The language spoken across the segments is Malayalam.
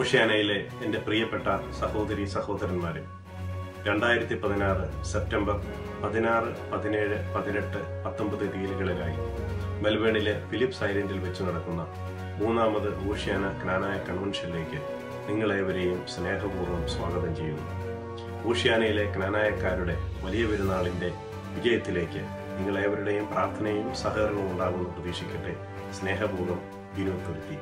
ഓഷ്യാനയിലെ എൻ്റെ പ്രിയപ്പെട്ട സഹോദരി സഹോദരന്മാരെ, 2016 സെപ്റ്റംബർ 16, 17, 18, 19 തീയതികളിലായി മെൽബണിലെ ഫിലിപ്സ് ഐലൻഡിൽ വെച്ച് നടക്കുന്ന 3ാമത് ഓഷ്യാന ക്നാനായ കൺവെൻഷനിലേക്ക് നിങ്ങളേവരെയും സ്നേഹപൂർവ്വം സ്വാഗതം ചെയ്യുന്നു. ഓഷ്യാനയിലെ ക്നാനായക്കാരുടെ വലിയ പെരുന്നാളിൻ്റെ വിജയത്തിലേക്ക് നിങ്ങളേവരുടെയും പ്രാർത്ഥനയും സഹകരണവും ഉണ്ടാകുമെന്ന് പ്രതീക്ഷിക്കട്ടെ. സ്നേഹപൂർവ്വം വിനോദ് തുരുത്തി.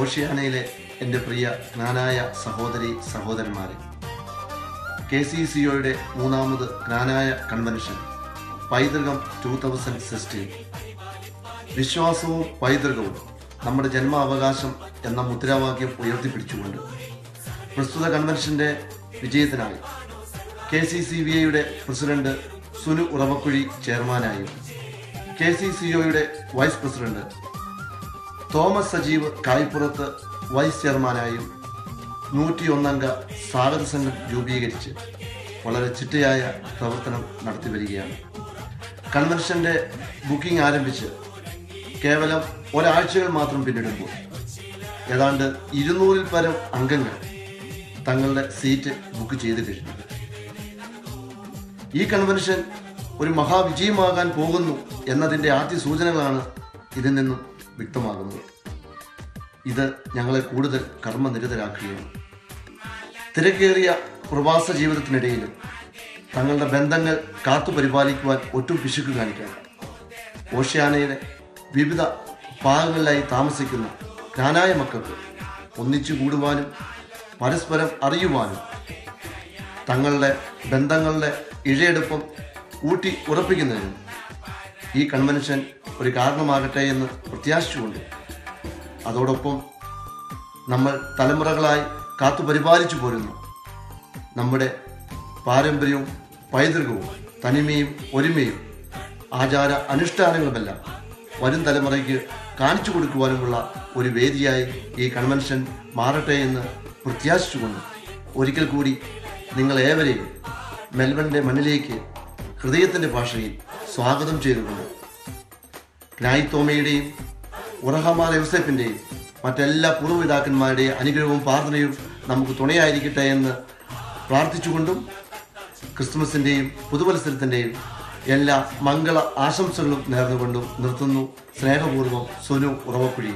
ഓഷ്യാനയിലെ എൻ്റെ പ്രിയ ക്നാനായ സഹോദരി സഹോദരന്മാരെ, KCCOയുടെ 3ാമത് ക്നാനായ കൺവെൻഷൻ പൈതൃകം 2016 വിശ്വാസവും പൈതൃകവും നമ്മുടെ ജന്മാവകാശം എന്ന മുദ്രാവാക്യം ഉയർത്തിപ്പിടിച്ചുകൊണ്ട് പ്രസ്തുത കൺവെൻഷൻ്റെ വിജയത്തിനായി KCCVAയുടെ പ്രസിഡന്റ് സുനു ഉറവക്കുഴി ചെയർമാനായും KCCOയുടെ vice president Thomas Sajeev Kaypurath vice ചെയർമാനായും 101 അംഗ സ്വാഗത സംഘം രൂപീകരിച്ച് വളരെ ചിട്ടയായ പ്രവർത്തനം നടത്തി വരികയാണ്. കൺവെൻഷൻ്റെ ബുക്കിംഗ് ആരംഭിച്ച് കേവലം ഒരാഴ്ചകൾ മാത്രം പിന്നിടുമ്പോൾ ഏതാണ്ട് 200-ൽ പരം അംഗങ്ങൾ തങ്ങളുടെ സീറ്റ് ബുക്ക് ചെയ്ത് കഴിഞ്ഞു. ഈ കൺവെൻഷൻ ഒരു മഹാവിജയമാകാൻ പോകുന്നു എന്നതിൻ്റെ ആദ്യ സൂചനകളാണ് ഇതിൽ നിന്നും വ്യക്തമാകുന്നത്. ഇത് ഞങ്ങളെ കൂടുതൽ കർമ്മനിരതരാക്കുകയാണ്. തിരക്കേറിയ പ്രവാസ ജീവിതത്തിനിടയിലും തങ്ങളുടെ ബന്ധങ്ങൾ കാത്തുപരിപാലിക്കുവാൻ ഒട്ടും പിശുക്ക് കാണിക്കാൻ ഓഷ്യാനയിലെ വിവിധ ഭാഗങ്ങളിലായി താമസിക്കുന്ന ക്നാനായ മക്കൾക്ക് ഒന്നിച്ചു കൂടുവാനും പരസ്പരം അറിയുവാനും തങ്ങളുടെ ബന്ധങ്ങളുടെ ഇഴയെടുപ്പം ഊട്ടി ഉറപ്പിക്കുന്നതിനും ഈ കൺവെൻഷൻ ഒരു കാരണമാകട്ടെ എന്ന് പ്രത്യാശിച്ചുകൊണ്ട് അതോടൊപ്പം നമ്മൾ തലമുറകളായി കാത്തുപരിപാലിച്ചു പോരുന്നു നമ്മുടെ പാരമ്പര്യവും പൈതൃകവും തനിമയും ഒരുമയും ആചാര അനുഷ്ഠാനങ്ങളുമെല്ലാം വരും തലമുറയ്ക്ക് കാണിച്ചു കൊടുക്കുവാനുമുള്ള ഒരു വേദിയായി ഈ കൺവെൻഷൻ മാറട്ടെ എന്ന് പ്രത്യാശിച്ചുകൊണ്ട് ഒരിക്കൽ കൂടി നിങ്ങളേവരെയും മെൽബണിൻ്റെ മണ്ണിലേക്ക് ഹൃദയത്തിൻ്റെ ഭാഷയിൽ സ്വാഗതം ചെയ്തുകൊണ്ട് ക്നായ് തോമയുടെയും ഉറഹമാൻ യൂസഫിൻ്റെയും മറ്റെല്ലാ പൂർവ്വപിതാക്കന്മാരുടെയും അനുഗ്രഹവും പ്രാർത്ഥനയും നമുക്ക് തുണയായിരിക്കട്ടെ എന്ന് പ്രാർത്ഥിച്ചുകൊണ്ടും ക്രിസ്തുമസിൻ്റെയും പുതുവത്സരത്തിൻ്റെയും എല്ലാ മംഗള ആശംസകളും നേർന്നുകൊണ്ടും നിർത്തുന്നു. സ്നേഹപൂർവ്വം സുനു ഉറവക്കുഴി.